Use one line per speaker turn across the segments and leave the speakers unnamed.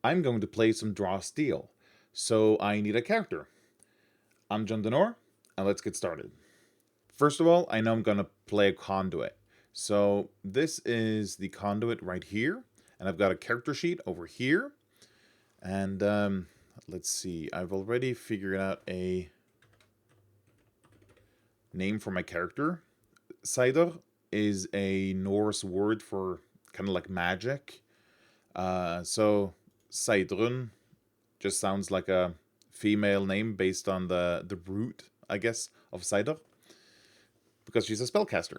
I'm going to play some Draw Steel, so I need a character. I'm John Denor, and let's get started. First of all, I know I'm going to play a Conduit. So this is the Conduit right here, and I've got a character sheet over here. And let's see, I've already figured out a name for my character. Seidrun is a Norse word for kind of like magic. So Seidrun just sounds like a female name based on the root, I guess, of Seidr, because she's a spellcaster.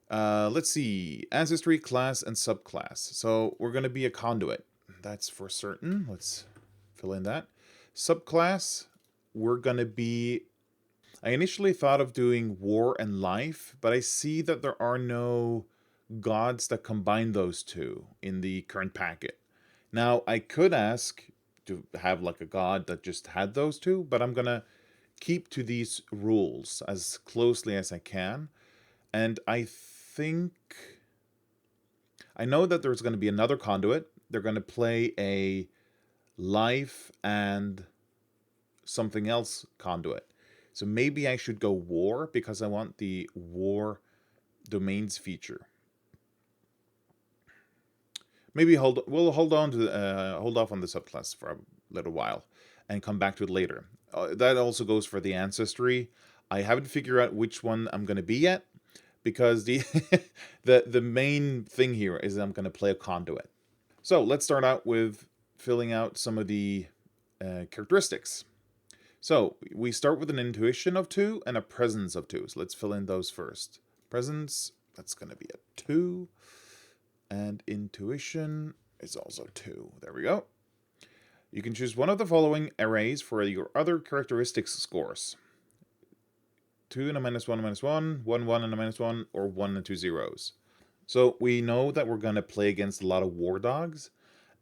Let's see, ancestry, class, and subclass. So we're going to be a conduit. That's for certain. Let's fill in that. Subclass, we're going to be... I initially thought of doing war and life, but I see that there are no gods that combine those two in the current packet. Now, I could ask to have like a god that just had those two, but I'm going to keep to these rules as closely as I can. And I think... I know that there's going to be another conduit. They're going to play a life and something else conduit. So maybe I should go war because I want the war domains feature. Maybe we'll hold on to hold off on the subclass for a little while and come back to it later. That also goes for the ancestry. I haven't figured out which one I'm going to be yet because the the main thing here is I'm going to play a conduit. So let's start out with filling out some of the characteristics. So we start with an intuition of 2 and a presence of 2. So let's fill in those first. Presence, that's going to be a 2. And intuition is also 2. There we go. You can choose one of the following arrays for your other characteristics scores. 2 and a -1, 1, 1 and a -1, or 1 and 2 zeros. So we know that we're going to play against a lot of war dogs,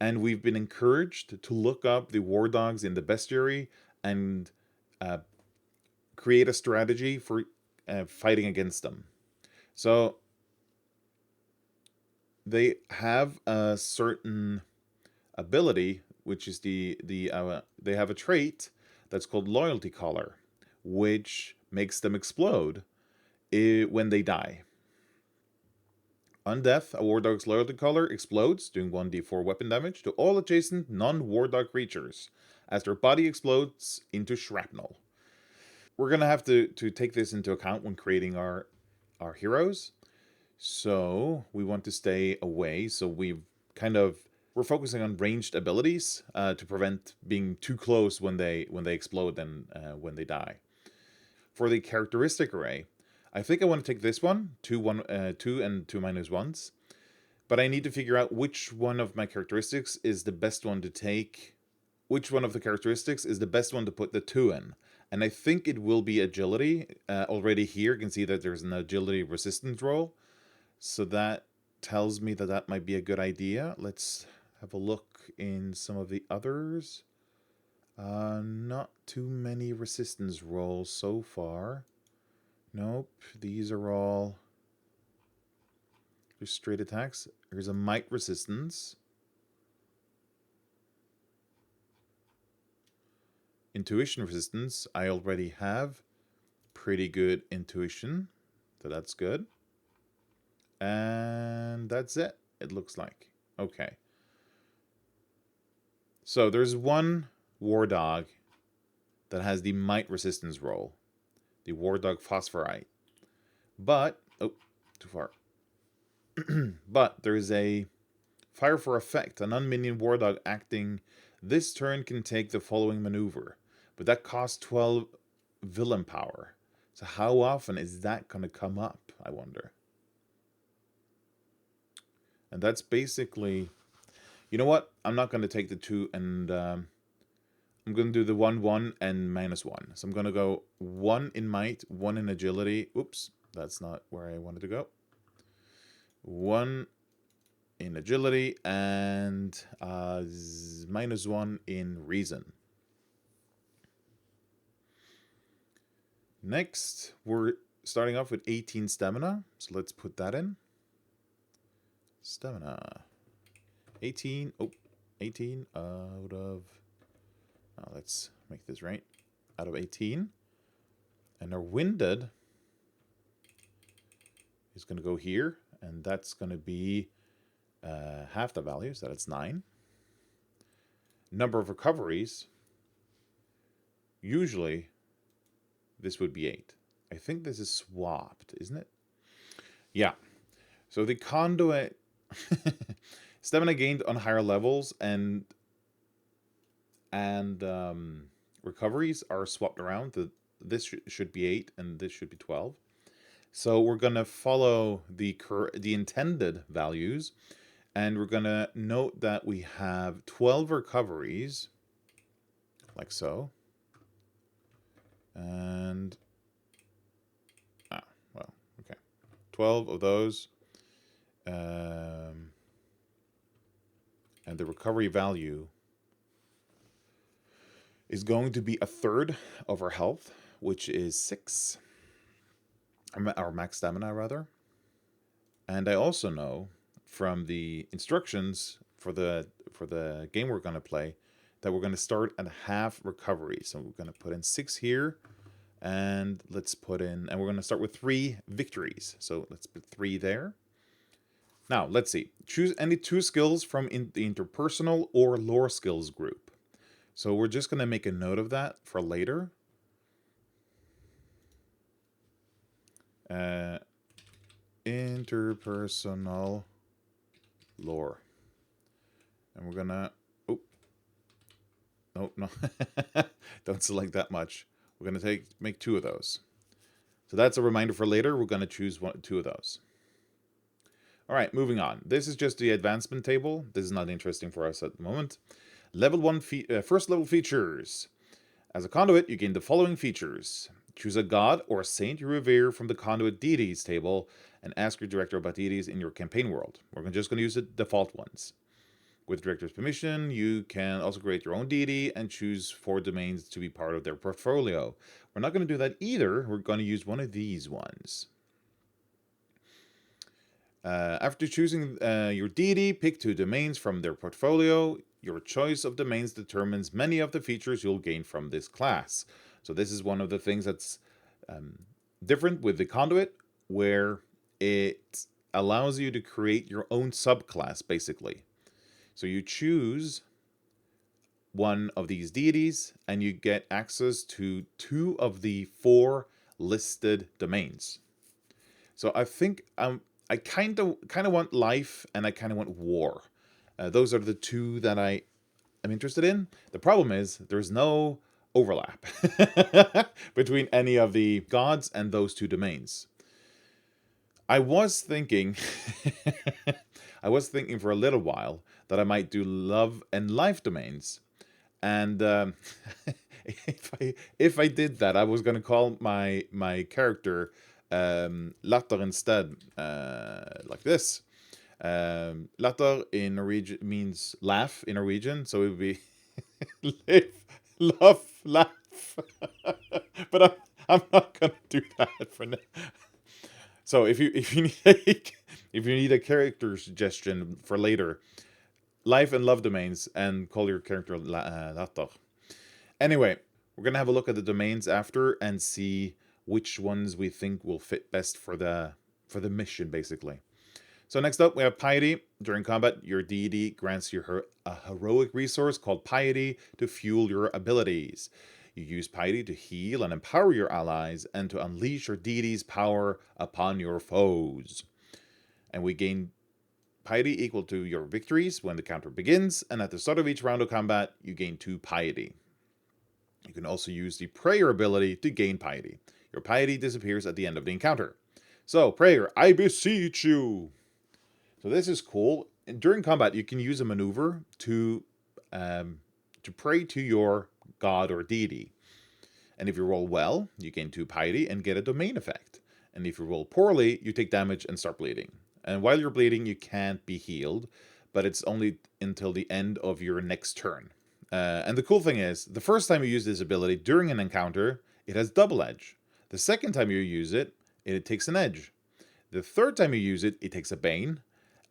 and we've been encouraged to look up the war dogs in the bestiary and create a strategy for fighting against them. So they have a certain ability, which is they have a trait that's called Loyalty Collar, which makes them explode when they die. On death, a War Dog's Loyalty Collar explodes, doing 1d4 weapon damage to all adjacent non-War Dog creatures, as their body explodes into shrapnel. We're going to have to take this into account when creating our heroes. So we want to stay away, so we're focusing on ranged abilities to prevent being too close when they explode and when they die. For the characteristic array, I think I want to take this one, 2 and 2 -1s, but I need to figure out which one of my characteristics is the best one to take. Which one of the characteristics is the best one to put the 2 in? And I think it will be agility. Already here, you can see that there's an agility resistance roll. So that tells me that that might be a good idea. Let's have a look in some of the others. Not too many resistance rolls so far. Nope, these are all just straight attacks. There's a might resistance. Intuition resistance, I already have pretty good intuition, so that's good. And that's it, it looks like. Okay. So there's one War Dog that has the might resistance roll. The War Dog Phosphorite. But, oh, too far. But there's a fire for effect. A non-minion War Dog acting this turn can take the following maneuver. But that costs 12 villain power. So how often is that going to come up, I wonder? And that's basically... You know what? I'm not going to take the 2 and... I'm going to do the 1, 1 and -1. So I'm going to go 1 in might, 1 in agility. Oops, that's not where I wanted to go. 1 in agility and -1 in reason. Next, we're starting off with 18 stamina. So let's put that in. Stamina. 18. Oh, 18 out of... let's make this right. Out of 18. And our winded is going to go here. And that's going to be half the value, so that's 9. Number of recoveries, usually this would be 8. I think this is swapped, isn't it? Yeah. So the conduit stamina gained on higher levels and recoveries are swapped around. This should be 8 and this should be 12. So we're going to follow the intended values, and we're going to note that we have 12 recoveries, like so. And, well, okay. 12 of those. And the recovery value is going to be a third of our health, which is 6. Our max stamina, rather. And I also know from the instructions for the game we're going to play that we're going to start at half recovery. So we're going to put in 6 here, and let's put in, and we're going to start with 3 victories. So let's put 3 there. Now, let's see. Choose any 2 skills from the interpersonal or lore skills group. So we're just going to make a note of that for later. Interpersonal lore. And we're gonna, no, don't select that much. We're gonna make 2 of those. So that's a reminder for later. We're gonna choose 2 of those. All right, moving on. This is just the advancement table. This is not interesting for us at the moment. Level 1 first level features. As a conduit, you gain the following features. Choose a god or a saint you revere from the conduit deities table and ask your director about deities in your campaign world. We're just going to use the default ones. With director's permission, you can also create your own deity and choose 4 domains to be part of their portfolio. We're not going to do that either. We're going to use one of these ones. After choosing your deity, pick 2 domains from their portfolio. Your choice of domains determines many of the features you'll gain from this class. So this is one of the things that's different with the Conduit, where it allows you to create your own subclass, basically. So you choose one of these deities, and you get access to 2 of the 4 listed domains. So I think I kind of want life, and I kind of want war. Those are the 2 that I am interested in. The problem is there's no overlap between any of the gods and those 2 domains. I was thinking for a little while that I might do love and life domains, and if I did that, I was going to call my character Latter instead, like this. Latter in Norwegian means laugh in Norwegian, so it would be live, love, laugh. But I'm not gonna do that for now. So if you need a character suggestion for later, life and love domains, and call your character Latter. Anyway, we're gonna have a look at the domains after and see which ones we think will fit best for the mission, basically. So next up, we have Piety. During combat, your deity grants you a heroic resource called Piety to fuel your abilities. You use Piety to heal and empower your allies and to unleash your deity's power upon your foes. And we gain Piety equal to your victories when the counter begins, and at the start of each round of combat, you gain 2 Piety. You can also use the Prayer ability to gain Piety. Your Piety disappears at the end of the encounter. So, Prayer, I beseech you! So this is cool. And during combat, you can use a maneuver to pray to your god or deity. And if you roll well, you gain 2 Piety and get a domain effect. And if you roll poorly, you take damage and start bleeding. And while you're bleeding, you can't be healed, but it's only until the end of your next turn. And the cool thing is, the first time you use this ability during an encounter, it has double edge. The second time you use it, it takes an edge. The third time you use it, it takes a bane.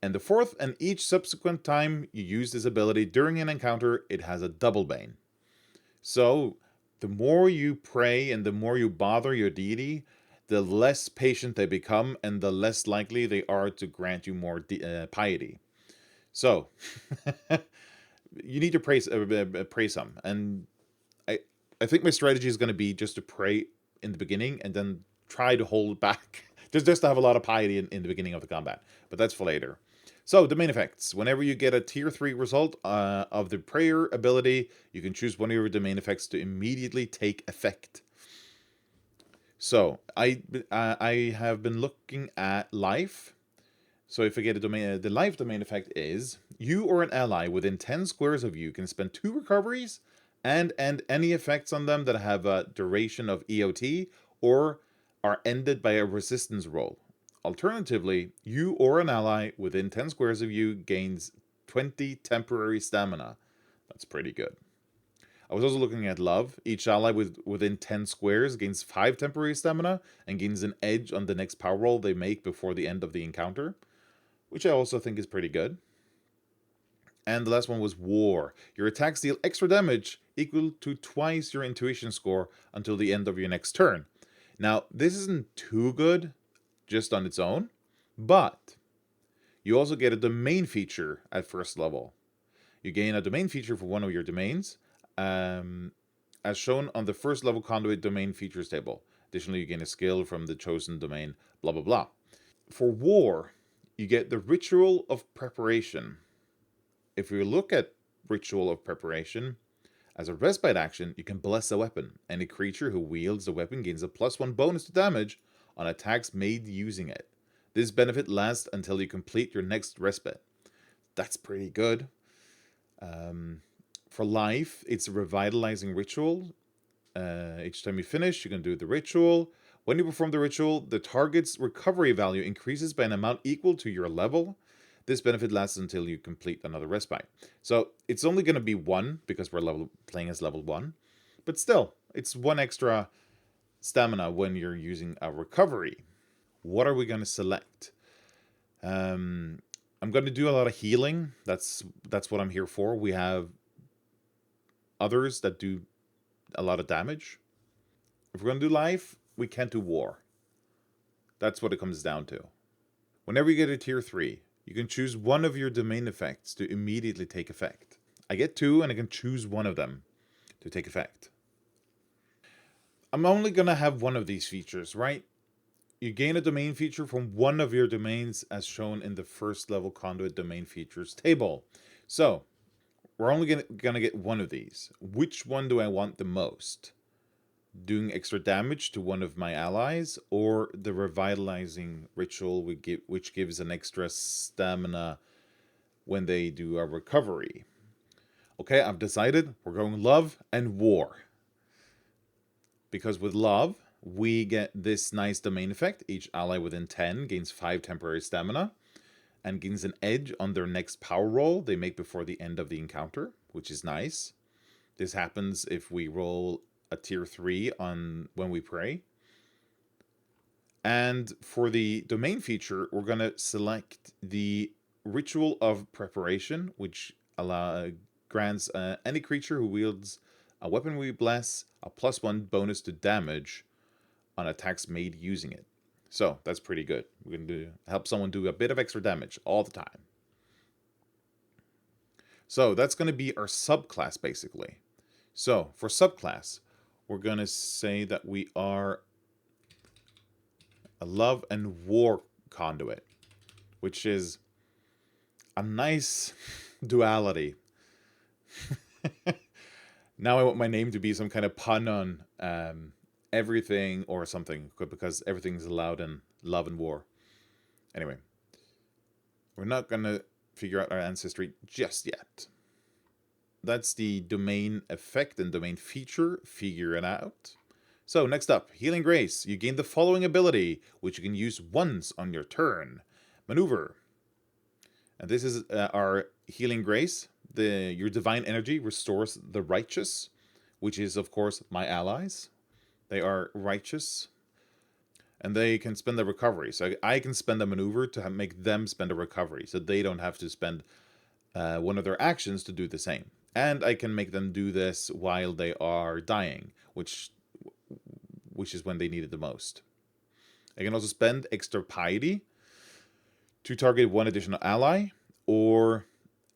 And the fourth, and each subsequent time you use this ability during an encounter, it has a double bane. So the more you pray and the more you bother your deity, the less patient they become and the less likely they are to grant you more piety. So you need to pray some. And I, I think my strategy is going to be just to pray in the beginning and then try to hold back. just to have a lot of piety in the beginning of the combat. But that's for later. So, domain effects. Whenever you get a tier 3 result of the prayer ability, you can choose one of your domain effects to immediately take effect. So, I have been looking at life. So if I get a domain, the life domain effect is, you or an ally within 10 squares of you can spend 2 recoveries and end any effects on them that have a duration of EOT or are ended by a resistance roll. Alternatively, you or an ally within 10 squares of you gains 20 temporary stamina. That's pretty good. I was also looking at love. Each ally within 10 squares gains 5 temporary stamina and gains an edge on the next power roll they make before the end of the encounter, which I also think is pretty good. And the last one was war. Your attacks deal extra damage equal to twice your intuition score until the end of your next turn. Now, this isn't too good just on its own, but you also get a domain feature at first level. You gain a domain feature for one of your domains, as shown on the first level Conduit domain features table. Additionally, you gain a skill from the chosen domain, blah blah blah. For war, you get the Ritual of Preparation. If we look at Ritual of Preparation, as a respite action, you can bless a weapon. Any creature who wields the weapon gains a +1 bonus to damage on attacks made using it. This benefit lasts until you complete your next respite. That's pretty good. For life, it's a revitalizing ritual. Each time you finish, you can do the ritual. When you perform the ritual, the target's recovery value increases by an amount equal to your level. This benefit lasts until you complete another respite. So it's only going to be 1 because we're playing as level 1. But still, it's 1 extra stamina when you're using a recovery. What are we going to select? I'm going to do a lot of healing. That's what I'm here for. We have others that do a lot of damage. If we're going to do life, we can't do war. That's what it comes down to. Whenever you get a tier 3, you can choose one of your domain effects to immediately take effect. I get 2 and I can choose one of them to take effect. I'm only going to have one of these features, right? You gain a domain feature from one of your domains as shown in the first level Conduit domain features table. So, we're only going to get one of these. Which one do I want the most? Doing extra damage to one of my allies, or the revitalizing ritual which gives an extra stamina when they do a recovery? Okay, I've decided we're going love and war. Because with love, we get this nice domain effect. Each ally within 10 gains 5 temporary stamina and gains an edge on their next power roll they make before the end of the encounter, which is nice. This happens if we roll a tier 3 on when we pray. And for the domain feature, we're going to select the Ritual of Preparation, which grants any creature who wields a weapon we bless a +1 bonus to damage on attacks made using it. So that's pretty good. We're going to help someone do a bit of extra damage all the time. So that's going to be our subclass, basically. So for subclass, we're going to say that we are a love and war conduit, which is a nice duality. Now I want my name to be some kind of pun on everything or something, because everything's allowed in love and war. Anyway, we're not going to figure out our ancestry just yet. That's the domain effect and domain feature. Figure it out. So next up, Healing Grace. You gain the following ability, which you can use once on your turn. Maneuver. And this is our Healing Grace. Your divine energy restores the righteous, which is, of course, my allies. They are righteous. and they can spend a recovery. So I can spend a maneuver to make them spend a recovery, so they don't have to spend one of their actions to do the same. And I can make them do this while they are dying, which is when they need it the most. I can also spend extra piety to target one additional ally, or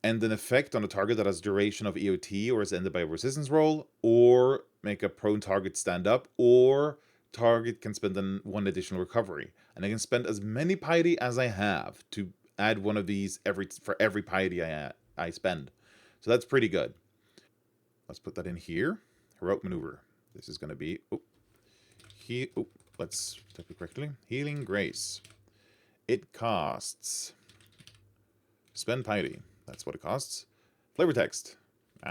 end an effect on a target that has duration of EOT or is ended by a resistance roll, or make a prone target stand up, or target can spend one additional recovery. And I can spend as many piety as I have to add one of these for every piety I spend. So that's pretty good. Let's put that in here. Heroic maneuver. This is going to be let's type it correctly. Healing Grace. It costs spend piety. That's what it costs. Flavor text.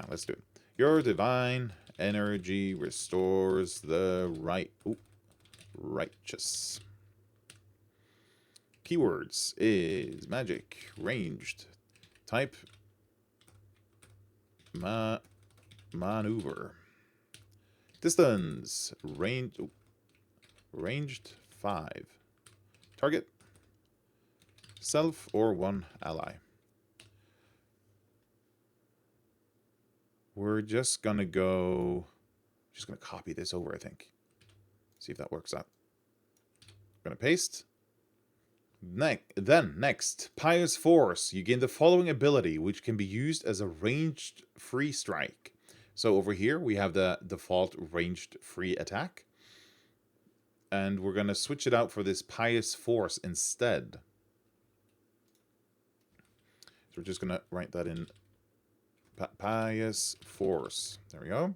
Let's do it. Your divine energy restores the righteous. Keywords is magic, ranged, type, maneuver. Distance, ranged 5. Target, self or one ally. We're just gonna copy this over, I think. See if that works out. Gonna paste. Next, Pious Force. You gain the following ability, which can be used as a ranged free strike. So over here, we have the default ranged free attack. And we're going to switch it out for this Pious Force instead. So we're just going to write that in Pious Force. There we go.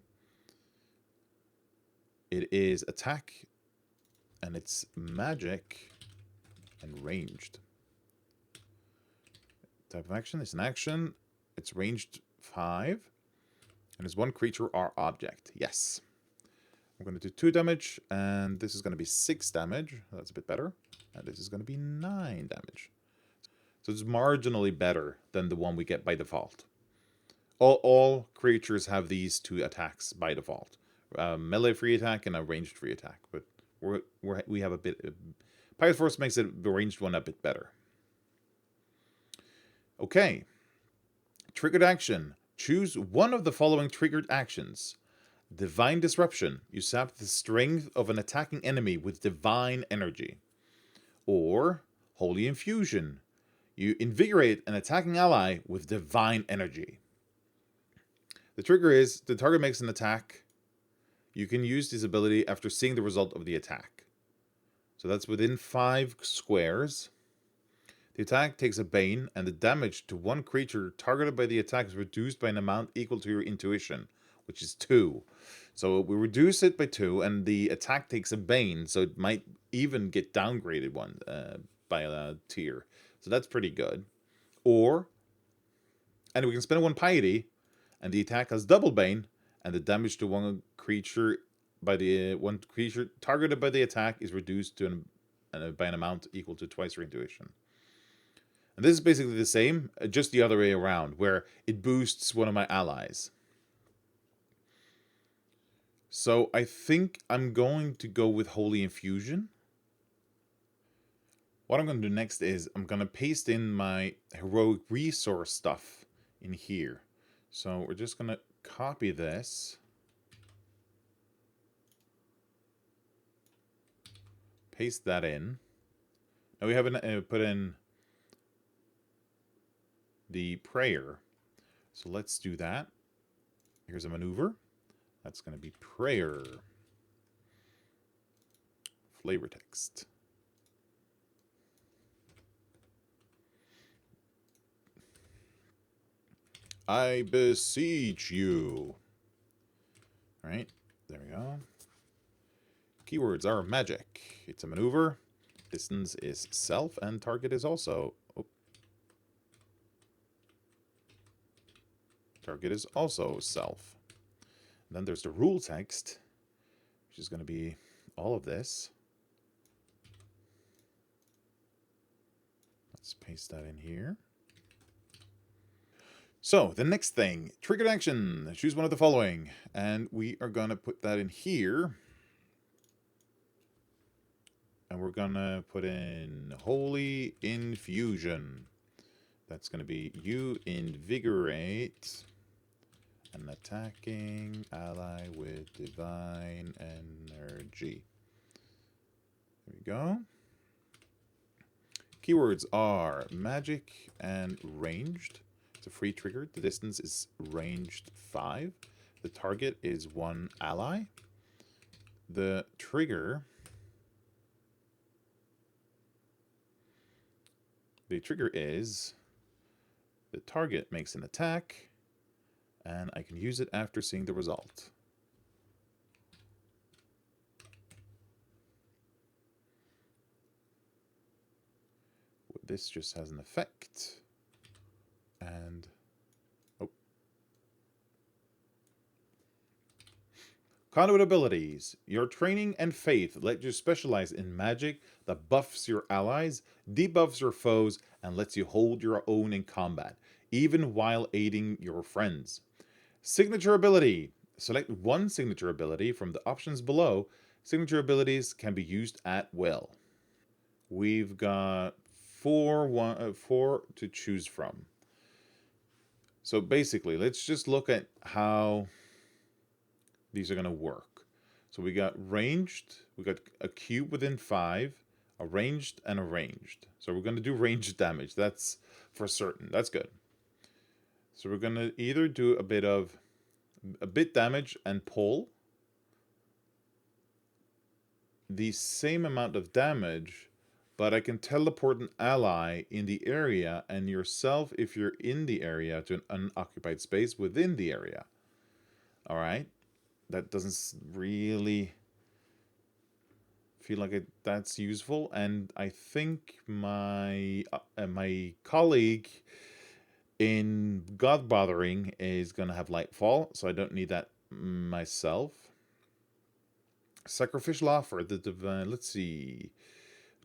It is attack, and it's magic and ranged. Type of action is an action. It's ranged 5. And it's one creature or object. Yes. We're going to do 2 damage, and this is going to be 6 damage. That's a bit better. And this is going to be 9 damage. So it's marginally better than the one we get by default. All creatures have these 2 attacks by default. Melee free attack and a ranged free attack. But we have a bit... Pious Force makes the ranged one a bit better. Okay. Triggered action. Choose one of the following triggered actions. Divine Disruption. You sap the strength of an attacking enemy with divine energy. Or Holy Infusion. You invigorate an attacking ally with divine energy. The trigger is, the target makes an attack. You can use this ability after seeing the result of the attack. So that's within 5 squares. The attack takes a bane, and the damage to one creature targeted by the attack is reduced by an amount equal to your intuition, which is 2. So we reduce it by 2, and the attack takes a bane, so it might even get downgraded by a tier. So that's pretty good. And we can spend 1 piety, and the attack has double bane, and the damage to one creature targeted by the attack is reduced to by an amount equal to twice your intuition. And this is basically the same, just the other way around, where it boosts one of my allies. So I think I'm going to go with Holy Infusion. What I'm going to do next is I'm going to paste in my heroic resource stuff in here. So we're just going to copy this. Paste that in. Now we haven't put in the prayer. So let's do that. Here's a maneuver. That's going to be prayer. Flavor text. I beseech you. All right, there we go. Keywords are magic. It's a maneuver. Distance is self, and target is also... Target is also self. And then there's the rule text, which is going to be all of this. Let's paste that in here. So, the next thing, triggered action. Choose one of the following. And we are going to put that in here. And we're gonna put in Holy Infusion. That's gonna be you invigorate an attacking ally with divine energy. There we go. Keywords are magic and ranged. It's a free trigger. The distance is ranged 5. The target is 1 ally. The trigger is the target makes an attack, and I can use it after seeing the result. This just has an effect, and oh. Conduit abilities. Your training and faith let you specialize in magic that buffs your allies, debuffs your foes, and lets you hold your own in combat, even while aiding your friends. Signature ability. Select one signature ability from the options below. Signature abilities can be used at will. We've got four to choose from. So basically, let's just look at how these are going to work. So we got ranged, we got a cube within 5, a ranged, and a ranged. So we're going to do ranged damage. That's for certain. That's good. So we're going to either do a bit damage and pull the same amount of damage, but I can teleport an ally in the area and yourself if you're in the area to an unoccupied space within the area. All right? That doesn't really feel like that's useful, and I think my colleague in God Bothering is going to have Lightfall, so I don't need that myself. Sacrificial Offer, the divine, let's see,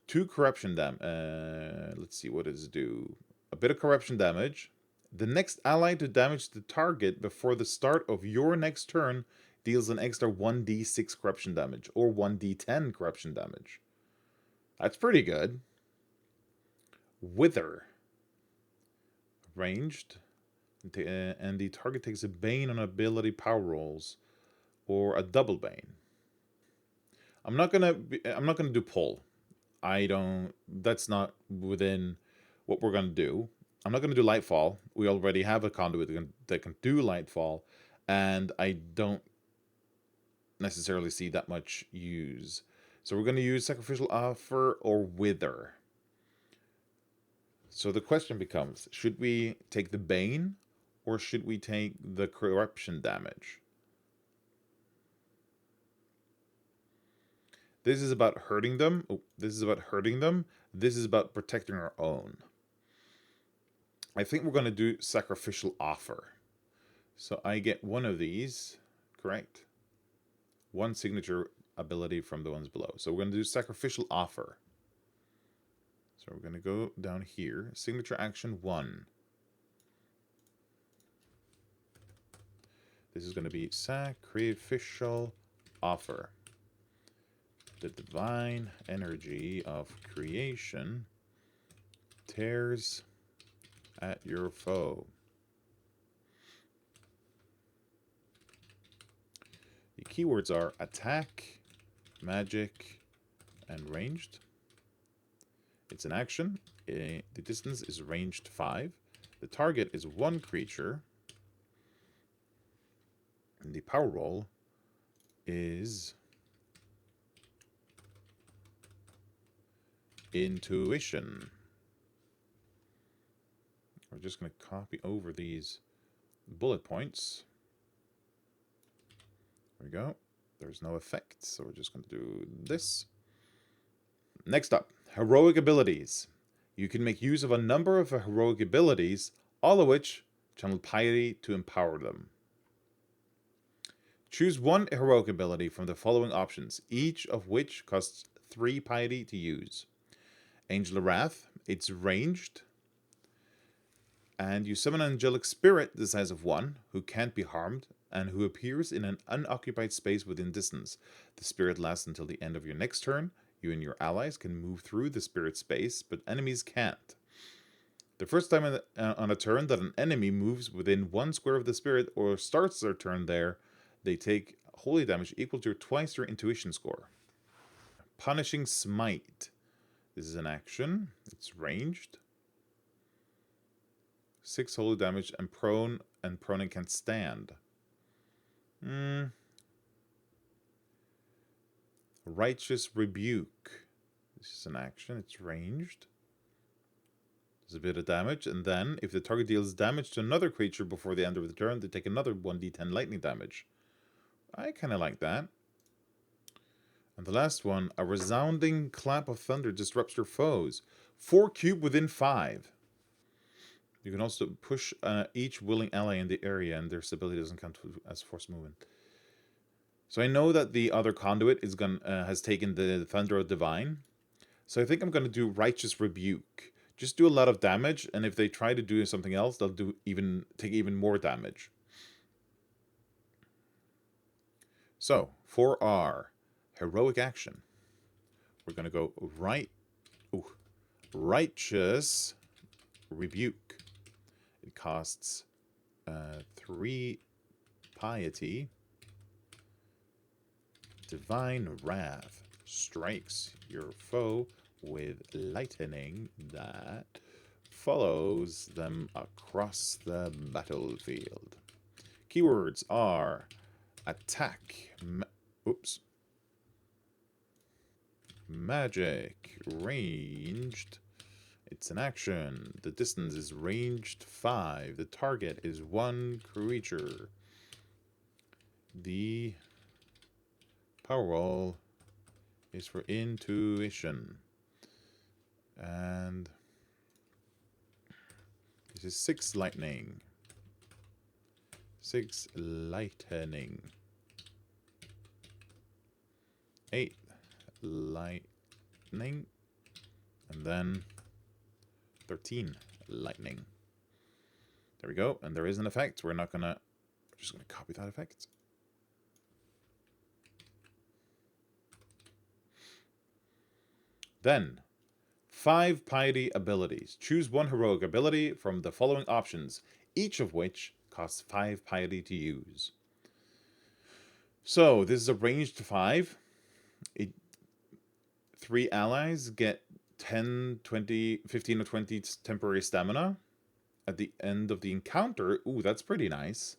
2 corruption let's see, what does it do? A bit of corruption damage. The next ally to damage the target before the start of your next turn deals an extra 1d6 corruption damage, or 1d10 corruption damage. That's pretty good. Wither. Ranged. And the target takes a Bane on ability power rolls, or a double Bane. I'm not gonna do pull. That's not within what we're gonna do. I'm not gonna do Lightfall. We already have a conduit that can do Lightfall, and I don't necessarily see that much use. So we're gonna use Sacrificial Offer or Wither. So the question becomes, should we take the Bane or should we take the corruption damage? This is about hurting them. Oh, this is about hurting them. This is about protecting our own. I think we're going to do Sacrificial Offer. So I get one of these, correct? One signature ability from the ones below. So we're going to do Sacrificial Offer. So we're going to go down here. Signature action 1. This is going to be Sacrificial Offer. The divine energy of creation tears at your foe. The keywords are attack, magic, and ranged. It's an action. The distance is ranged 5. The target is 1 creature. And the power roll is intuition. We're just going to copy over these bullet points. There we go. There's no effect, so we're just going to do this. Next up, heroic abilities. You can make use of a number of heroic abilities, all of which channel piety to empower them. Choose one heroic ability from the following options, each of which costs 3 piety to use. Angel of Wrath, it's ranged, and you summon an angelic spirit the size of 1, who can't be harmed, and who appears in an unoccupied space within distance. The spirit lasts until the end of your next turn. You and your allies can move through the spirit space, but enemies can't. The first time on a turn that an enemy moves within 1 square of the spirit or starts their turn there, they take holy damage equal to twice your intuition score. Punishing Smite. This is an action. It's ranged. 6 holy damage and proning can stand. Righteous Rebuke. This is an action. It's ranged. There's a bit of damage, and then if the target deals damage to another creature before the end of the turn, they take another 1d10 lightning damage. I kind of like that. And the last one, a resounding clap of thunder disrupts your foes. 4 cube within 5. You can also push each willing ally in the area, and their stability doesn't count as force movement. So I know that the other Conduit is has taken the Thunder of Divine. So I think I'm going to do Righteous Rebuke. Just do a lot of damage, and if they try to do something else, they'll take even more damage. So, for our heroic action, we're going to go Righteous Rebuke. It costs 3 piety. Divine Wrath strikes your foe with lightning that follows them across the battlefield. Keywords are attack, magic, ranged. It's an action. The distance is ranged 5. The target is 1 creature. The power roll is for intuition. And this is 6 lightning. 6 lightning. 8 lightning. And then 13 lightning. There we go. And there is an effect. We're just gonna copy that effect. Then 5 piety abilities. Choose 1 heroic ability from the following options, each of which costs 5 piety to use. So this is a ranged 5. 3 allies get 10, 20, 15 or 20 temporary stamina at the end of the encounter. Ooh, that's pretty nice.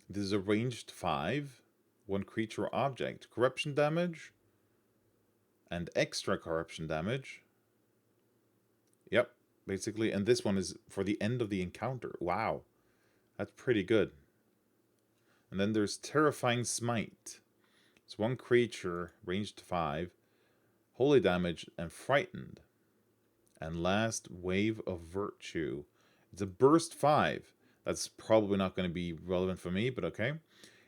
This is a ranged 5. 1 creature or object. Corruption damage. And extra corruption damage. Yep, basically. And this one is for the end of the encounter. Wow. That's pretty good. And then there's Terrifying Smite. It's 1 creature, ranged 5. Holy damage and frightened. And last, Wave of Virtue. It's a burst 5. That's probably not going to be relevant for me, but okay.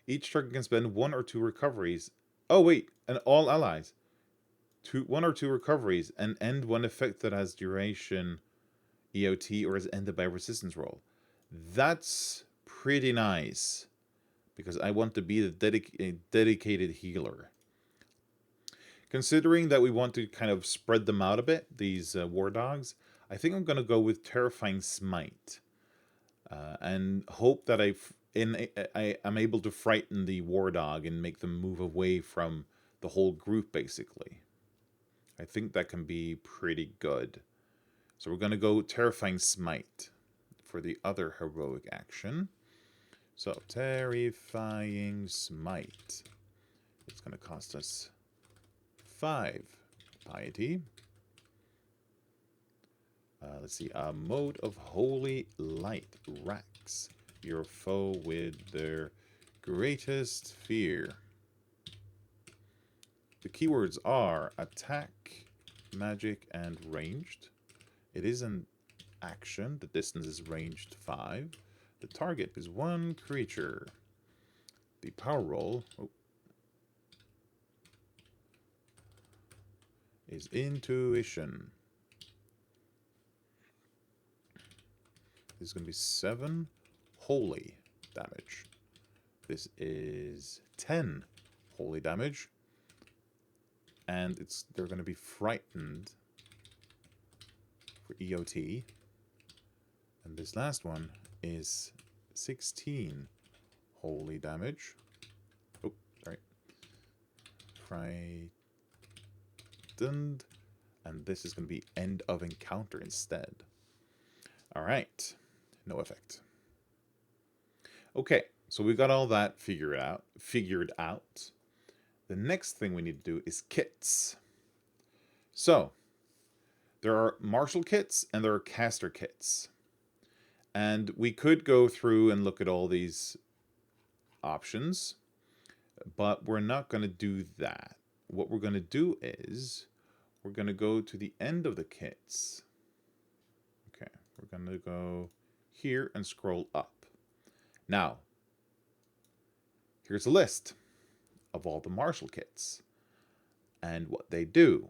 Each target can spend 1 or 2 recoveries. Oh, wait. And all allies. 1 or 2 recoveries and end 1 effect that has duration EOT or is ended by a resistance roll. That's pretty nice because I want to be the dedicated healer. Considering that we want to kind of spread them out a bit, these war dogs, I think I'm going to go with Terrifying Smite and hope that I'm able to frighten the war dog and make them move away from the whole group, basically. I think that can be pretty good. So we're going to go Terrifying Smite for the other heroic action. So Terrifying Smite. It's going to cost us 5 piety. Let's see. A mode of Holy Light racks your foe with their greatest fear. The keywords are attack, magic, and ranged. It is an action. The distance is ranged 5. The target is 1 creature. The power roll is intuition. This is going to be 7 holy damage. This is 10 holy damage. And they're going to be frightened for EOT. And this last one is 16 holy damage. Oh, sorry. Frightened. And this is going to be end of encounter instead. All right. No effect. Okay, so we got all that figured out. The next thing we need to do is kits. So, there are martial kits and there are caster kits. And we could go through and look at all these options, but we're not going to do that. What we're going to do is we're going to go to the end of the kits. Okay, we're going to go here and scroll up. Now, here's a list of all the martial kits and what they do.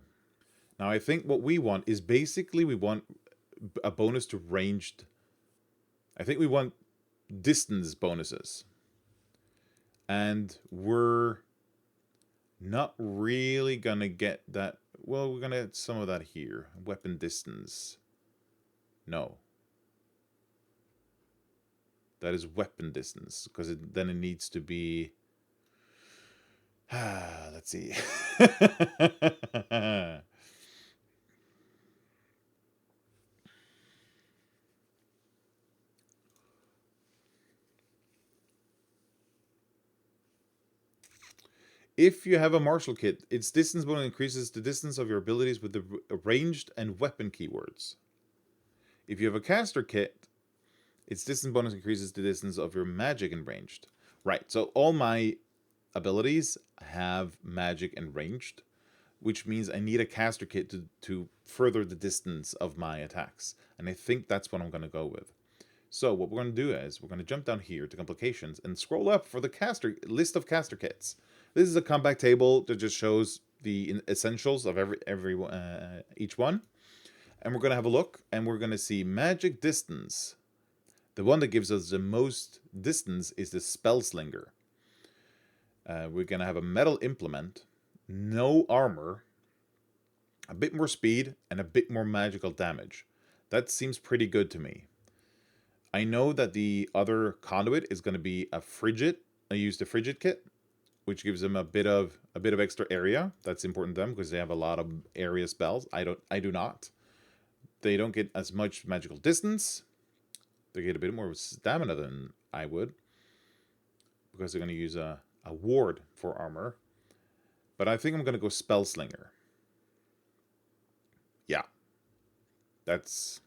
Now, I think what we want is basically we want a bonus to ranged. I think we want distance bonuses. And we're not really going to get that. Well, we're going to get some of that here. Weapon distance. No. That is weapon distance, because then it needs to be... let's see. If you have a martial kit, its distance bonus increases the distance of your abilities with the ranged and weapon keywords. If you have a caster kit, its distance bonus increases the distance of your magic and ranged. Right, so all my abilities have magic and ranged, which means I need a caster kit to further the distance of my attacks. And I think that's what I'm going to go with. So what we're going to do is we're going to jump down here to complications and scroll up for the caster list of caster kits. This is a comeback table that just shows the essentials of each one. And we're going to have a look, and we're going to see magic distance. The one that gives us the most distance is the Spellslinger. We're going to have a metal implement, no armor, a bit more speed, and a bit more magical damage. That seems pretty good to me. I know that the other Conduit is going to be a Frigid. I used the Frigid kit, which gives them a bit of extra area. That's important to them because they have a lot of area spells. I do not. They don't get as much magical distance. They get a bit more stamina than I would, because they're going to use a ward for armor. But I think I'm going to go Spellslinger. Yeah. That's...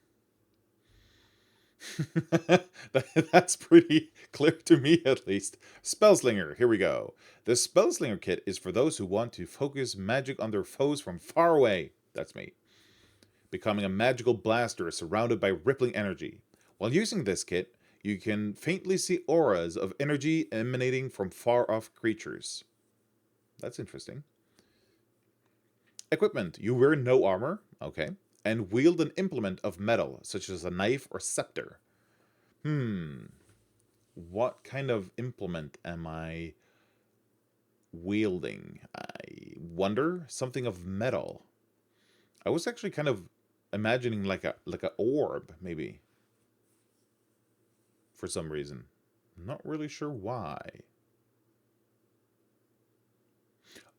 that's pretty clear to me, at least. Spellslinger, here we go. The Spellslinger kit is for those who want to focus magic on their foes from far away. That's me. Becoming a magical blaster surrounded by rippling energy. While using this kit, you can faintly see auras of energy emanating from far-off creatures. That's interesting. Equipment. You wear no armor. Okay. And wield an implement of metal, such as a knife or scepter. What kind of implement am I wielding? I wonder. Something of metal. I was actually kind of imagining like a orb, maybe. For some reason. I'm not really sure why.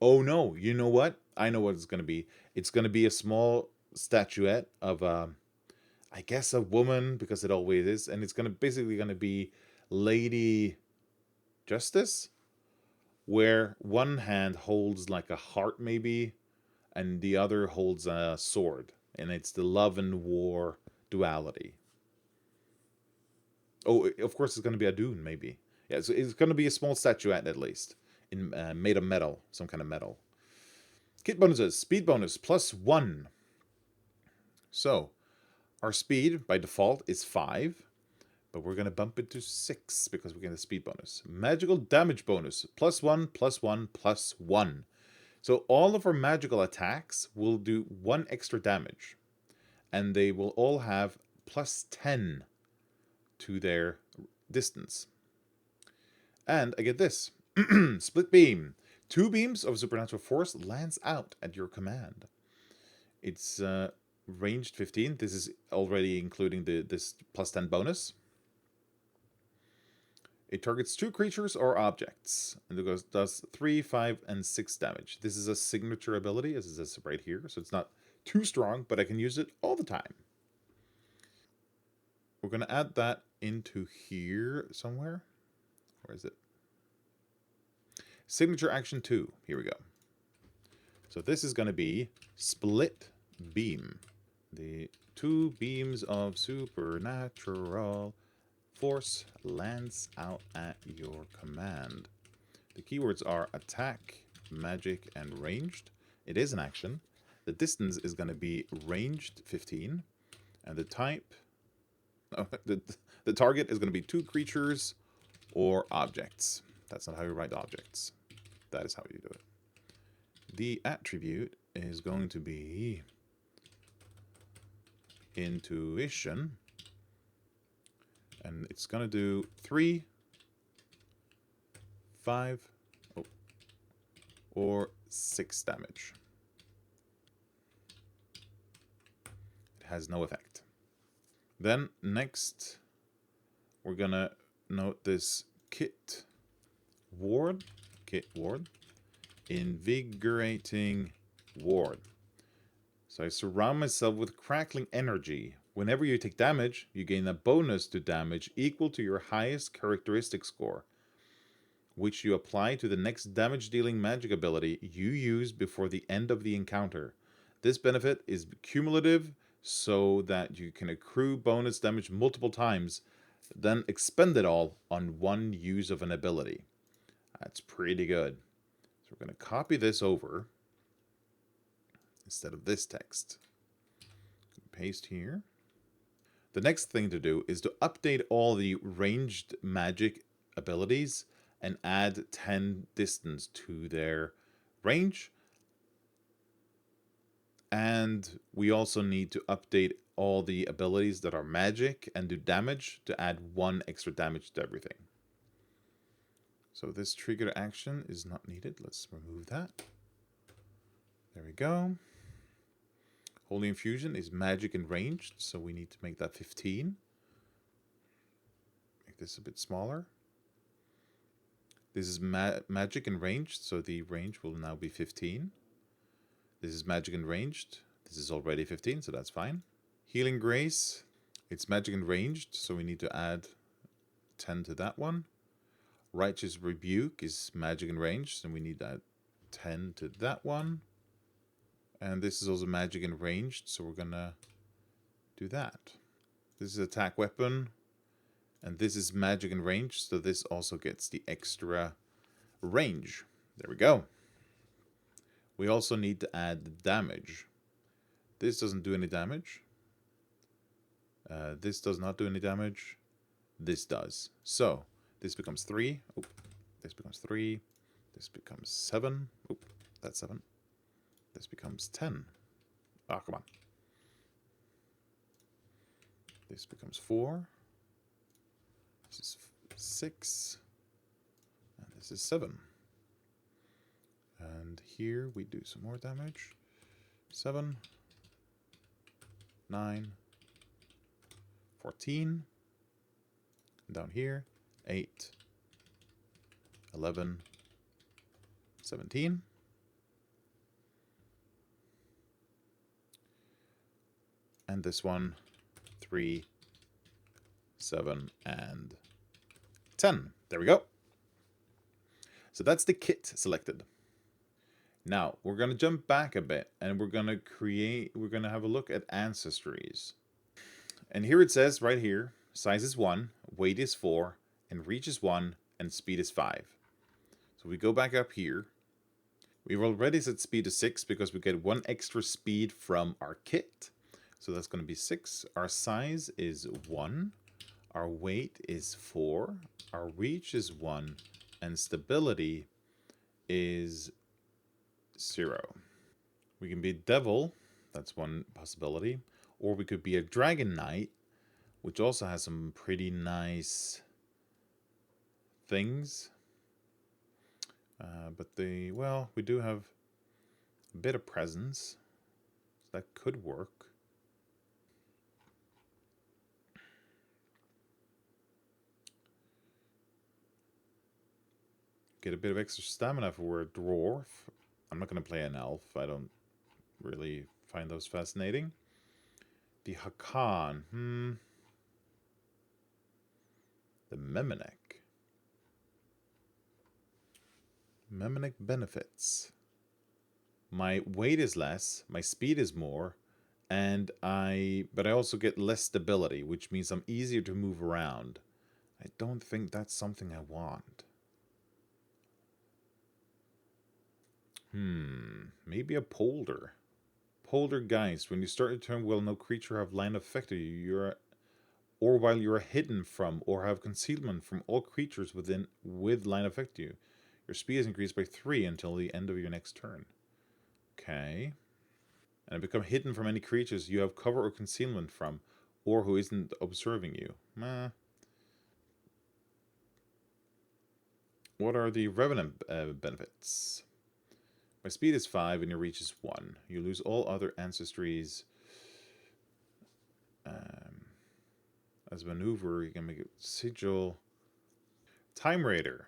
Oh no, you know what? I know what it's going to be. It's going to be a small statuette of, I guess, a woman, because it always is. And it's basically going to be Lady Justice, where one hand holds like a heart maybe, and the other holds a sword. And it's the love and war duality. Oh, of course it's going to be a dune, maybe. Yeah, so it's going to be a small statuette at least, in made of metal, some kind of metal. Kit bonuses. Speed bonus +1. So, our speed by default is 5, but we're going to bump it to 6 because we get a speed bonus. Magical damage bonus +1, +1, +1. So all of our magical attacks will do 1 extra damage, and they will all have +10 to their distance. And I get this. Split beam. 2 beams of supernatural force lands out at your command. It's ranged 15. This is already including this plus 10 bonus. It targets 2 creatures or objects, and it does 3, 5, and 6 damage. This is a signature ability, as it says right here, so it's not too strong, but I can use it all the time. We're going to add that into here somewhere. Where is it? Signature action 2. Here we go. So this is going to be Split Beam. The 2 beams of supernatural force lands out at your command. The keywords are attack, magic, and ranged. It is an action. The distance is going to be ranged 15, and the type, the target is going to be 2 creatures or objects. That's not how you write objects. That is how you do it. The attribute is going to be intuition, and it's going to do 3, 5, or 6 damage. It has no effect. Then next, we're going to note this kit ward, invigorating ward. So I surround myself with crackling energy. Whenever you take damage, you gain a bonus to damage equal to your highest characteristic score, which you apply to the next damage-dealing magic ability you use before the end of the encounter. This benefit is cumulative, so that you can accrue bonus damage multiple times, then expend it all on one use of an ability. That's pretty good. So we're going to copy this over instead of this text. Paste here. The next thing to do is to update all the ranged magic abilities and add 10 distance to their range. And we also need to update all the abilities that are magic and do damage to add 1 extra damage to everything. So this trigger action is not needed. Let's remove that. There we go. Holy Infusion is magic and ranged, so we need to make that 15. Make this a bit smaller. This is magic and ranged, so the range will now be 15. This is magic and ranged. This is already 15, so that's fine. Healing Grace, it's magic and ranged, so we need to add 10 to that one. Righteous Rebuke is magic and ranged, and we need to add 10 to that one. And this is also magic and ranged, so we're gonna do that. This is attack weapon, and this is magic and ranged, so this also gets the extra range. There we go. We also need to add the damage. This doesn't do any damage. This does not do any damage. This does. So this becomes 3. Oop. This becomes 3. This becomes 7. Oop. That's 7. This becomes 10. Ah, come on. This becomes 4. This is 6. And this is 7. And here we do some more damage. 7, 9, 14. Down here, 8, 11, 17. And this one, 3, 7, and 10. There we go. So that's the kit selected. Now, we're going to jump back a bit, and we're going to have a look at ancestries. And here it says, right here, size is 1, weight is 4, and reach is 1, and speed is 5. So we go back up here. We've already set speed to 6 because we get 1 extra speed from our kit. So that's going to be 6. Our size is 1. Our weight is 4. Our reach is 1. And stability is 0. We can be devil. That's one possibility. Or we could be a dragon knight, which also has some pretty nice things. But well, we do have a bit of presence. So that could work. Get a bit of extra stamina if we're a dwarf. I'm not going to play an elf. I don't really find those fascinating. The Hakan. The Memenek. Memenek benefits. My weight is less, my speed is more, but I also get less stability, which means I'm easier to move around. I don't think that's something I want. Maybe a polder. Poltergeist. When you start a turn, will no creature have line of effect to you, or while you are hidden from or have concealment from all creatures with line of effect to you. Your speed is increased by 3 until the end of your next turn. Okay. And become hidden from any creatures you have cover or concealment from, or who isn't observing you. What are the Revenant benefits? My speed is 5 and your reach is 1. You lose all other ancestries. As a maneuver, you can make it sigil. Time Raider.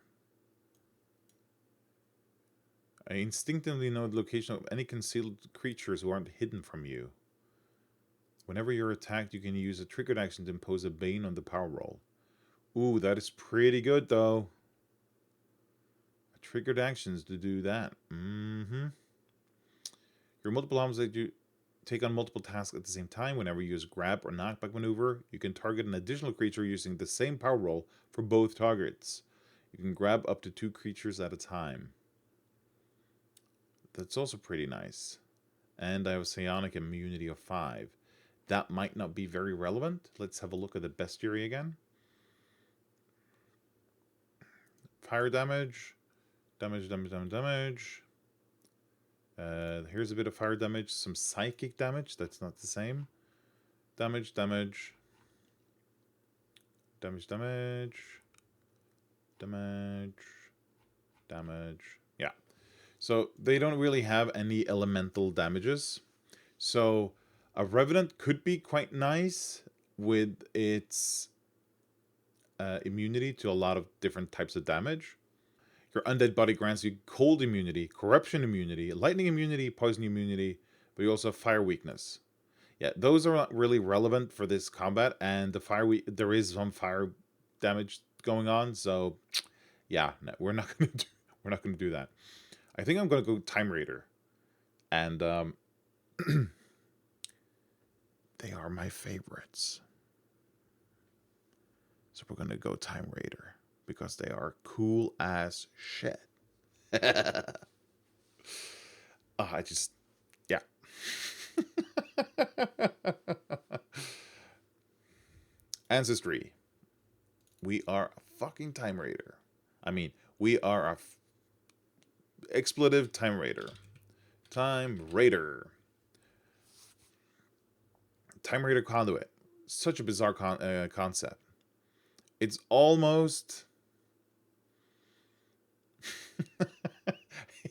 I instinctively know the location of any concealed creatures who aren't hidden from you. Whenever you're attacked, you can use a triggered action to impose a bane on the power roll. Ooh, that is pretty good, though. Triggered actions to do that. Your multiple arms that you take on multiple tasks at the same time. Whenever you use grab or knockback maneuver, you can target an additional creature using the same power roll for both targets. You can grab up to 2 creatures at a time. That's also pretty nice. And I have psionic immunity of 5. That might not be very relevant. Let's have a look at the bestiary again. Fire damage. Damage. Here's a bit of fire damage. Some psychic damage. That's not the same. Damage. Yeah. So they don't really have any elemental damages. So a Revenant could be quite nice with its immunity to a lot of different types of damage. Your undead body grants you cold immunity, corruption immunity, lightning immunity, poison immunity, but you also have fire weakness. Yeah, those are not really relevant for this combat, and there is some fire damage going on, so yeah, no, we're not gonna do that. I think I'm gonna go Time Raider, and they are my favorites. So we're gonna go Time Raider because they are cool as shit. I just, yeah. Ancestry. We are a fucking Time Raider. I mean, we are a expletive Time Raider. Time Raider. Time Raider Conduit. Such a bizarre concept. It's almost.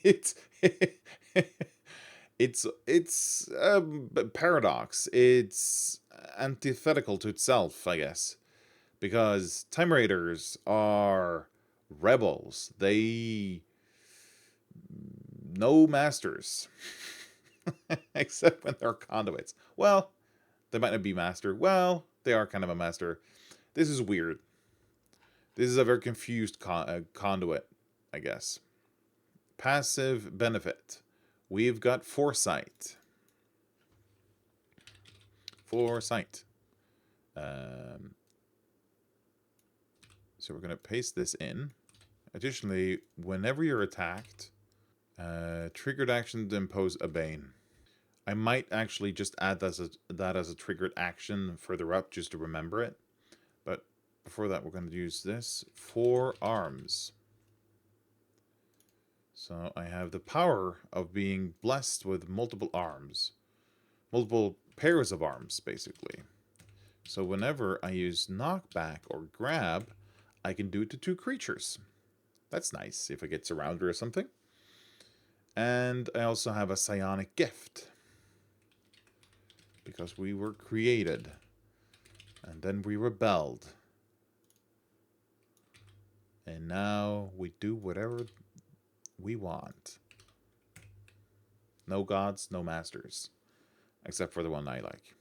it's. it's a paradox. It's antithetical to itself, I guess, because Time Raiders are rebels. They no masters, except when they're conduits. Well, they might not be master. Well, they are kind of a master. This is weird. This is a very confused conduit, I guess. Passive benefit. We've got foresight. Foresight. So we're going to paste this in. Additionally, whenever you're attacked, triggered action to impose a bane. I might actually just add that as a triggered action further up just to remember it. But before that, we're going to use this. 4 arms. So I have the power of being blessed with multiple arms. Multiple pairs of arms, basically. So whenever I use knockback or grab, I can do it to 2 creatures. That's nice if I get surrounded or something. And I also have a psionic gift. Because we were created. And then we rebelled. And now we do whatever we want. No gods, no masters. Except for the one I like.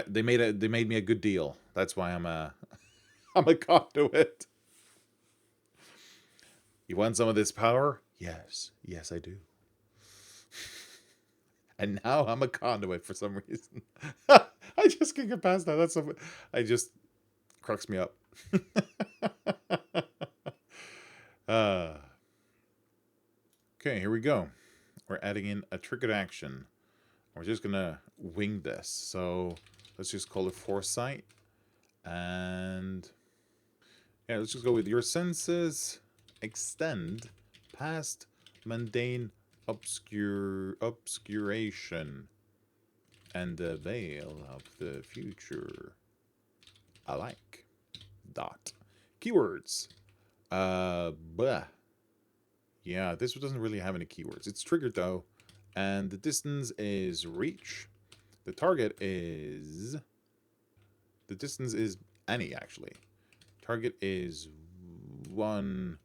They made me a good deal. That's why I'm a I'm a conduit. You want some of this power? Yes. Yes, I do. And now I'm a conduit for some reason. I just can't get past that. That's so. I just cracks me up. uh, okay, here we go. We're adding in a triggered action. We're just gonna wing this. So let's just call it foresight. And yeah, let's just go with your senses extend past mundane obscuration and the veil of the future. I like. Dot. Keywords. Blah. Yeah, this one doesn't really have any keywords. It's triggered though, and the distance is reach. The target is. The distance is any actually. Target is one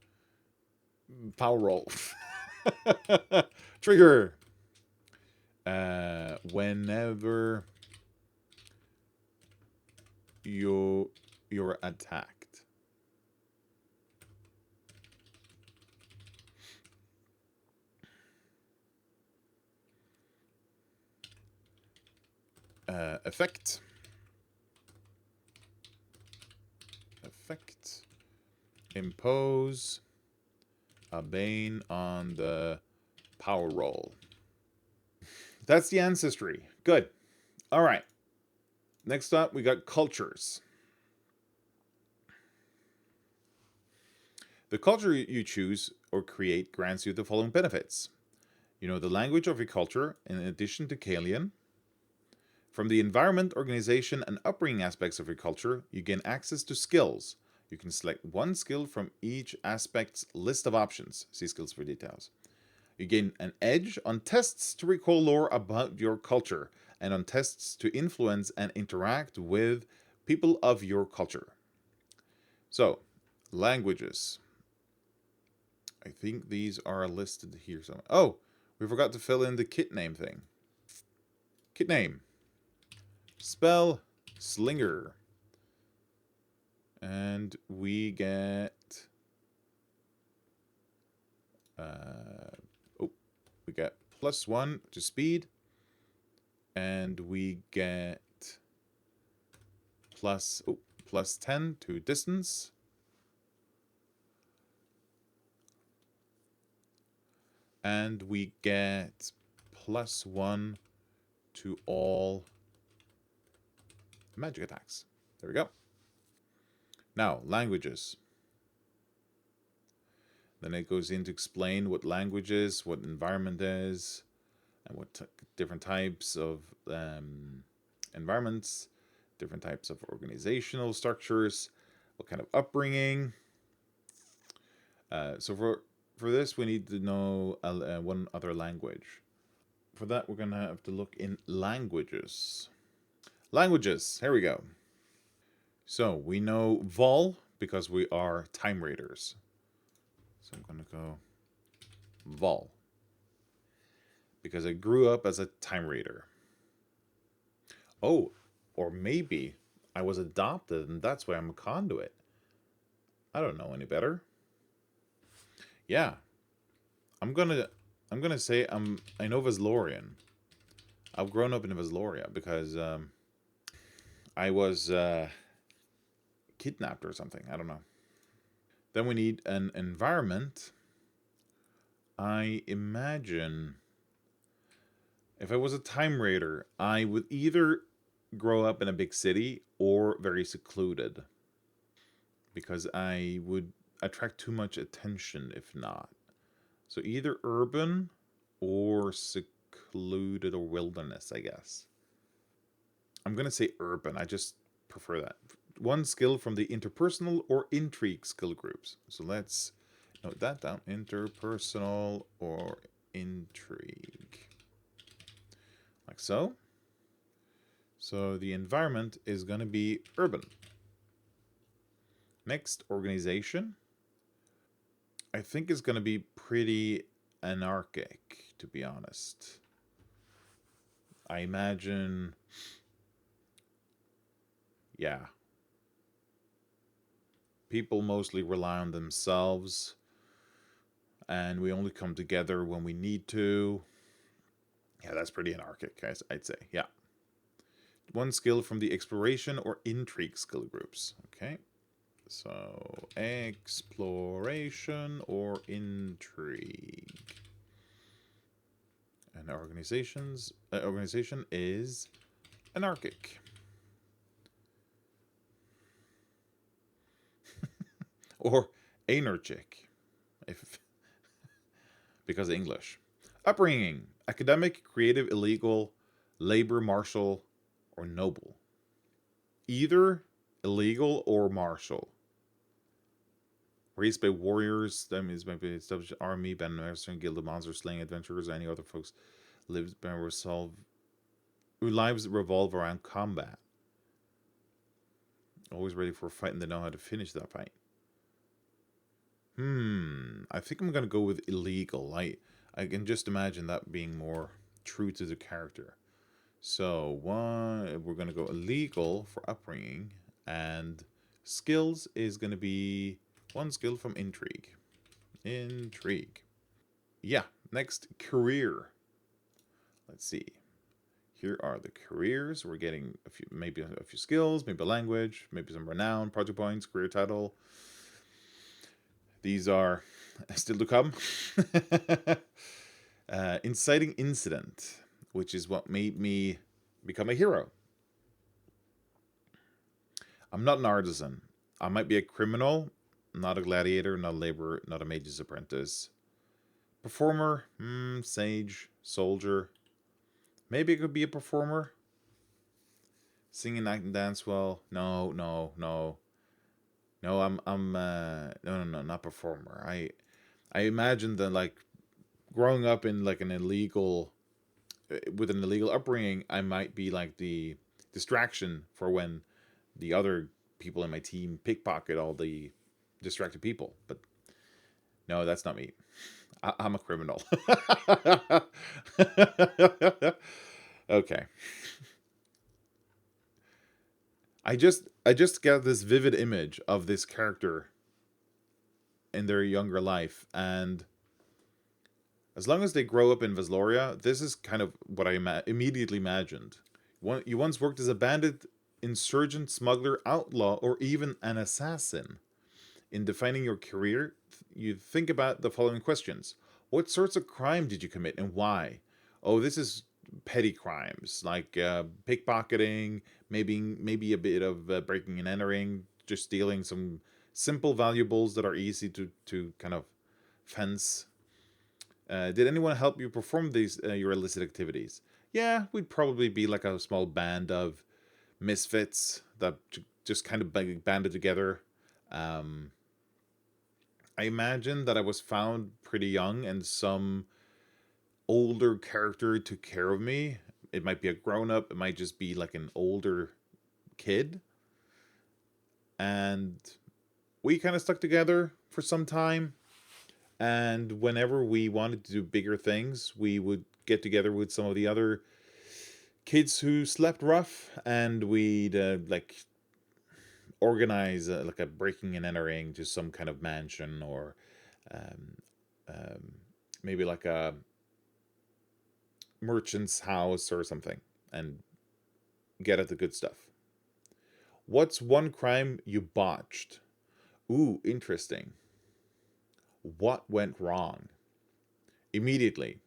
power roll. Trigger. Whenever you're attacked. Effect. Effect. Impose a bane on the power roll. That's the ancestry. Good. All right. Next up, we got cultures. The culture you choose or create grants you the following benefits. You know the language of your culture, in addition to Kalian. From the environment, organization, and upbringing aspects of your culture, you gain access to skills. You can select one skill from each aspect's list of options. See skills for details. You gain an edge on tests to recall lore about your culture, and on tests to influence and interact with people of your culture. So, languages. I think these are listed here somewhere. Oh, we forgot to fill in the kit name thing. Kit name. Spell Slinger. And we get... we get +1 to speed. And we get +10 to distance. And we get +1 to all magic attacks. There we go. Now, languages. Then it goes in to explain what language is, what environment is, and what different types of environments, different types of organizational structures, what kind of upbringing. So for this, we need to know one other language. For that, we're going to have to look in languages. Languages, here we go. So we know Vol because we are time raiders. So I'm going to go Vol because I grew up as a time raider. Oh, or maybe I was adopted and that's why I'm a conduit. I don't know any better. Yeah. I'm gonna say I know Veslorian. I've grown up in Vesloria because I was kidnapped or something. I don't know. Then we need an environment. I imagine if I was a time raider, I would either grow up in a big city or very secluded. Because I would attract too much attention if not. So either urban or secluded or wilderness, I guess. I'm going to say urban. I just prefer that. one skill from the interpersonal or intrigue skill groups. So let's note that down. Interpersonal or intrigue. Like so. So the environment is going to be urban. Next, organization. I think is going to be pretty anarchic, to be honest. I imagine, yeah, people mostly rely on themselves, and we only come together when we need to. Yeah, that's pretty anarchic, guys, I'd say. Yeah. One skill from the exploration or intrigue skill groups. Okay. So, exploration or intrigue. And organization is anarchic. Or anarchic, if because of English. Upbringing: academic, creative, illegal, labor, martial, or noble. Either illegal or martial. Raised by warriors, that means maybe established army, band master, guild of monster slaying adventurers, or any other folks lives by resolve whose lives revolve around combat. Always ready for a fight and they know how to finish that fight. I think I'm gonna go with illegal. I can just imagine that being more true to the character. So we're gonna go illegal for upbringing, and skills is gonna be one skill from intrigue. Intrigue. Yeah. Next, career. Let's see. Here are the careers. We're getting maybe a few skills, maybe a language, maybe some renown, project points, career title. These are still to come. Inciting incident, which is what made me become a hero. I'm not an artisan. I might be a criminal, not a gladiator, not a laborer, not a mage's apprentice. Performer, sage, soldier. Maybe it could be a performer. Singing, act, and dance well. No, no, no. No, no, not performer. I imagine that, like, growing up in like an illegal with an illegal upbringing, I might be like the distraction for when the other people in my team pickpocket all the distracted people. But no, that's not me. I'm a criminal. Okay. I just got this vivid image of this character in their younger life, and as long as they grow up in Vesloria, this is kind of what I immediately imagined. You once worked as a bandit, insurgent, smuggler, outlaw, or even an assassin. In defining your career, you think about the following questions. What sorts of crime did you commit and why? Oh, this is petty crimes like pickpocketing, maybe a bit of breaking and entering, just stealing some simple valuables that are easy to kind of fence. Did anyone help you perform these your illicit activities? Yeah, we'd probably be like a small band of misfits that just kind of banded together. Um, I imagine that I was found pretty young, and some older character took care of me. It might be a grown up. It might just be like an older kid, and we kind of stuck together for some time. And whenever we wanted to do bigger things, we would get together with some of the other kids who slept rough, and we'd like organize like a breaking and entering to some kind of mansion, or um, um, maybe like a merchant's house or something, and get at the good stuff. What's one crime you botched? Ooh, interesting. What went wrong? Immediately,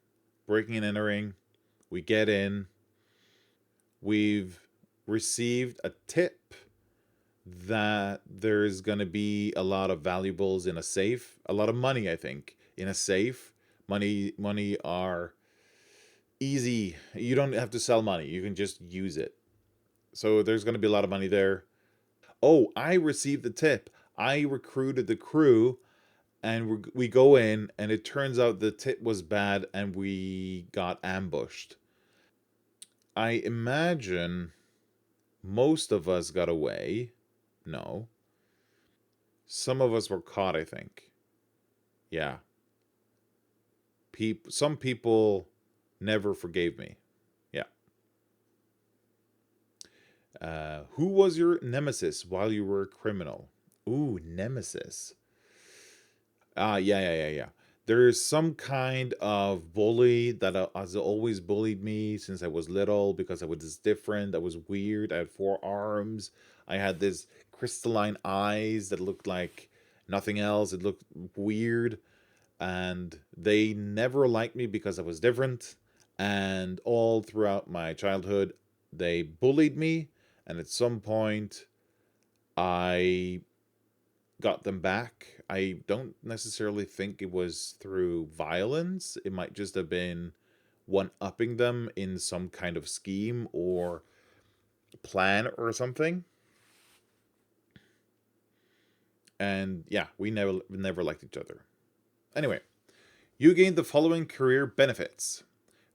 breaking and entering, we get in, we've received a tip that there's going to be a lot of valuables in a safe, a lot of money, I think, in a safe. Money are easy. You don't have to sell money. You can just use it. So there's going to be a lot of money there. Oh, I received the tip. I recruited the crew, and we go in, and it turns out the tip was bad, and we got ambushed. I imagine most of us got away. No. Some of us were caught, I think. Yeah. Some people never forgave me. Yeah. Who was your nemesis while you were a criminal? Ooh, nemesis. Yeah. There's some kind of bully that has always bullied me since I was little because I was different. I was weird. I had four arms. I had this crystalline eyes that looked like nothing else. It looked weird. And they never liked me because I was different. And all throughout my childhood, they bullied me. And at some point, I got them back. I don't necessarily think it was through violence. It might just have been one upping them in some kind of scheme or plan or something. And yeah, we never liked each other. Anyway, you gained the following career benefits: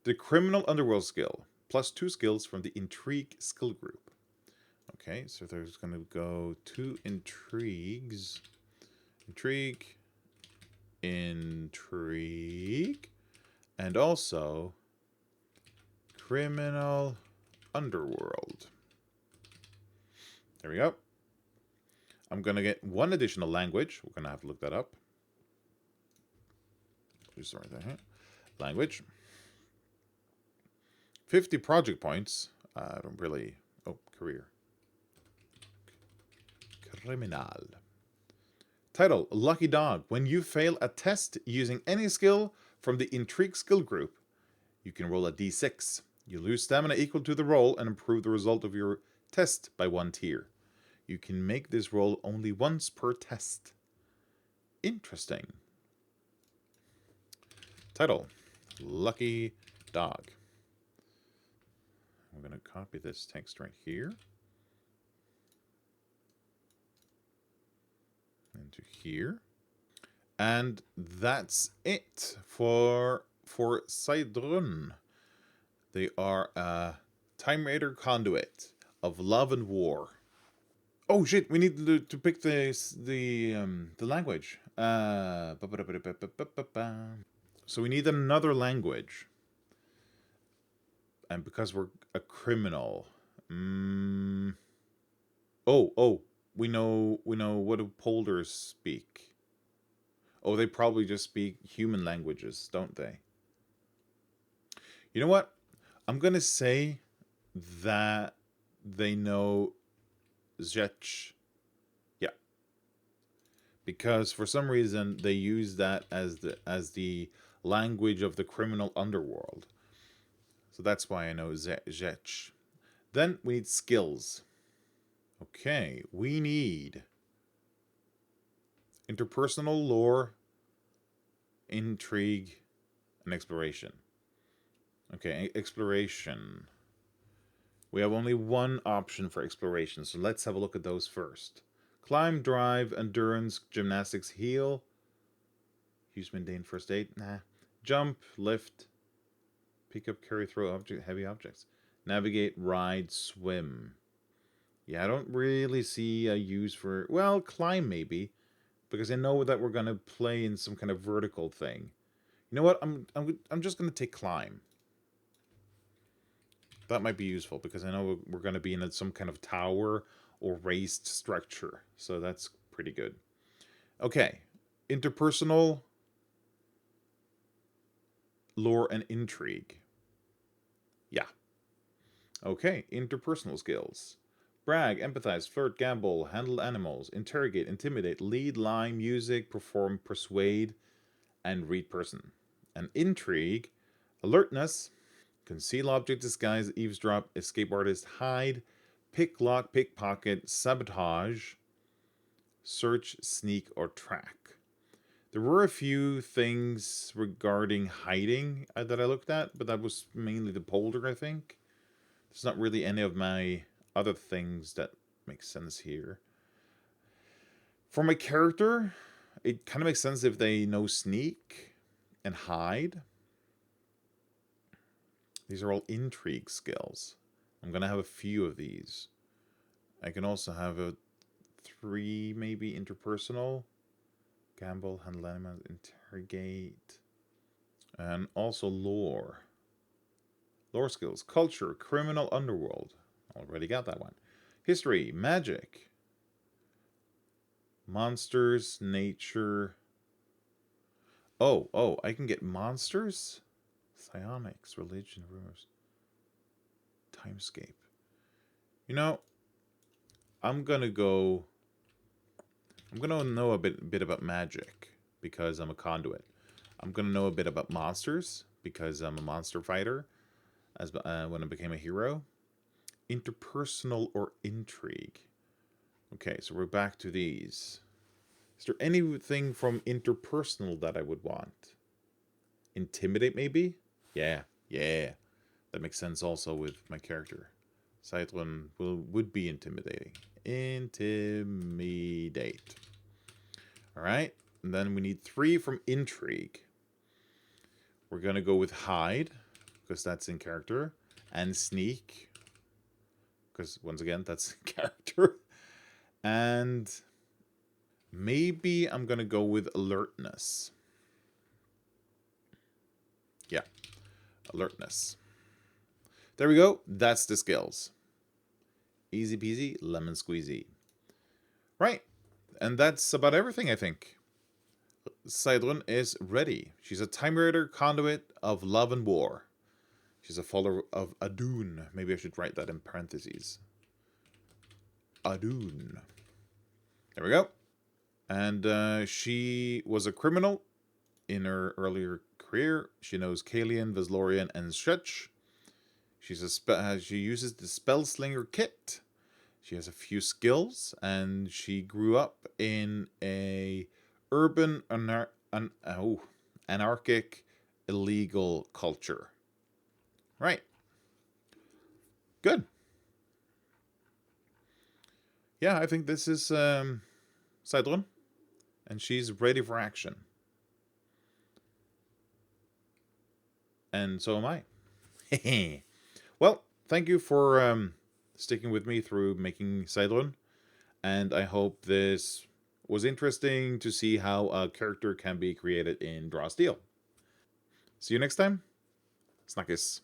the criminal underworld skill, plus 2 skills from the intrigue skill group. Okay, so there's going to go 2 intrigues. Intrigue, intrigue, and also criminal underworld. There we go. I'm going to get 1 additional language. We're going to have to look that up. Just right there. Language. 50 project points. I don't really... Oh, career. Criminal. Title, Lucky Dog. When you fail a test using any skill from the Intrigue skill group, you can roll a d6. You lose stamina equal to the roll and improve the result of your test by 1 tier. You can make this roll only once per test. Interesting. Title, Lucky Dog. I'm going to copy this text right here. Into here. And that's it for Seidrun. They are a Time Raider conduit of love and war. Oh shit! We need to pick the language. So we need another language, and because we're a criminal, oh, we know what do polders speak. Oh, they probably just speak human languages, don't they? You know what? I'm gonna say that they know Zech. Yeah, because for some reason they use that as the language of the criminal underworld. So that's why I know Zech. Then we need skills. Okay, we need interpersonal lore, intrigue, and exploration. Okay, exploration. We have only one option for exploration, so let's have a look at those first. Climb, drive, endurance, gymnastics, heal. Use mundane first aid. Nah. Jump, lift, pick up, carry, throw heavy objects. Navigate, ride, swim. Yeah, I don't really see a use for... Well, climb maybe, because I know that we're going to play in some kind of vertical thing. You know what? I'm just going to take climb. That might be useful, because I know we're going to be in some kind of tower or raised structure. So that's pretty good. Okay. Interpersonal lore and intrigue. Yeah. Okay. Interpersonal skills. Brag, empathize, flirt, gamble, handle animals, interrogate, intimidate, lead, lie, music, perform, persuade, and read person. And intrigue, alertness, conceal object, disguise, eavesdrop, escape artist, hide, pick, lock, pickpocket, sabotage, search, sneak, or track. There were a few things regarding hiding that I looked at, but that was mainly the polder, I think. There's not really any of my other things that make sense here. For my character, it kind of makes sense if they know sneak and hide. These are all intrigue skills. I'm going to have a few of these. I can also have a 3 maybe interpersonal. Gamble, handle animals, interrogate. And also lore. Lore skills. Culture, criminal underworld. Already got that one. History, magic. Monsters, nature. Oh, I can get monsters? Psionics, religion, rumors. Timescape. You know, I'm gonna go. I'm gonna know a bit about magic because I'm a conduit. I'm gonna know a bit about monsters because I'm a monster fighter. As when I became a hero, interpersonal or intrigue. Okay, so we're back to these. Is there anything from interpersonal that I would want? Intimidate, maybe? Yeah, yeah. That makes sense also with my character. Seidrun would be intimidating. Intimidate. Alright, and then we need 3 from intrigue. We're going to go with hide, because that's in character, and sneak, because once again, that's in character. And maybe I'm going to go with alertness. Yeah, alertness. There we go. That's the skills. Easy peasy, lemon squeezy. Right. And that's about everything, I think. Seidrun is ready. She's a time raider conduit of love and war. She's a follower of Adun. Maybe I should write that in parentheses. Adun. There we go. And she was a criminal in her earlier career. She knows Kalian, Veslorian, and Stretch. She uses the Spellslinger kit. She has a few skills, and she grew up in a urban anarchic illegal culture. Right. Good. Yeah, I think this is Seidrun, and she's ready for action. And so am I. Well, thank you for sticking with me through making Seidrun, and I hope this was interesting to see how a character can be created in Draw Steel. See you next time. Snackis.